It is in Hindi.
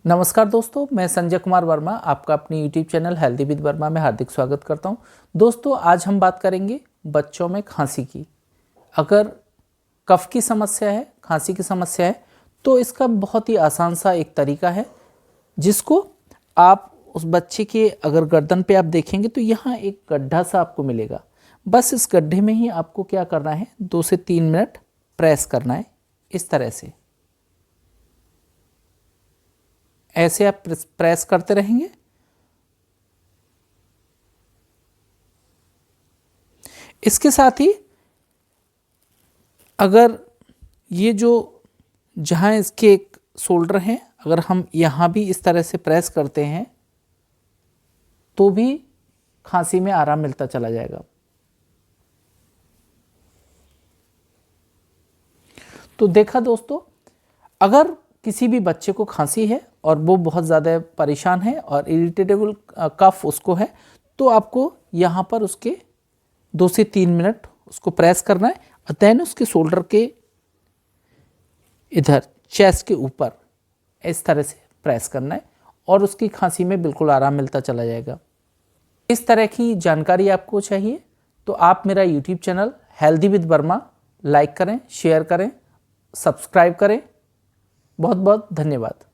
नमस्कार दोस्तों, मैं संजय कुमार वर्मा आपका अपने YouTube channel healthy with Verma में हार्दिक स्वागत करता हूं। दोस्तों, आज हम बात करेंगे बच्चों में खांसी की। अगर कफ की समस्या है, खांसी की समस्या है, तो इसका बहुत ही आसान सा एक तरीका है जिसको आप उस बच्चे के अगर गर्दन पे आप देखेंगे तो यहाँ एक गड्ढा सा आपको मिलेगा। बस इस गड्ढे में ही आपको क्या करना है, 2 से 3 मिनट प्रेस करना है। इस तरह से ऐसे आप प्रेस करते रहेंगे। इसके साथ ही अगर ये जो जहाँ इसके एक शोल्डर हैं, अगर हम यहाँ भी इस तरह से प्रेस करते हैं तो भी खांसी में आराम मिलता चला जाएगा। तो देखा दोस्तों, अगर किसी भी बच्चे को खांसी है और वो बहुत ज़्यादा परेशान है और इरिटेटेबल कफ उसको है, तो आपको यहाँ पर उसके 2 से 3 मिनट उसको प्रेस करना है और देन उसके शोल्डर के इधर चेस्ट के ऊपर इस तरह से प्रेस करना है और उसकी खांसी में बिल्कुल आराम मिलता चला जाएगा। इस तरह की जानकारी आपको चाहिए तो आप मेरा YouTube channel healthy with Verma like करें, शेयर करें, सब्सक्राइब करें। बहुत बहुत धन्यवाद।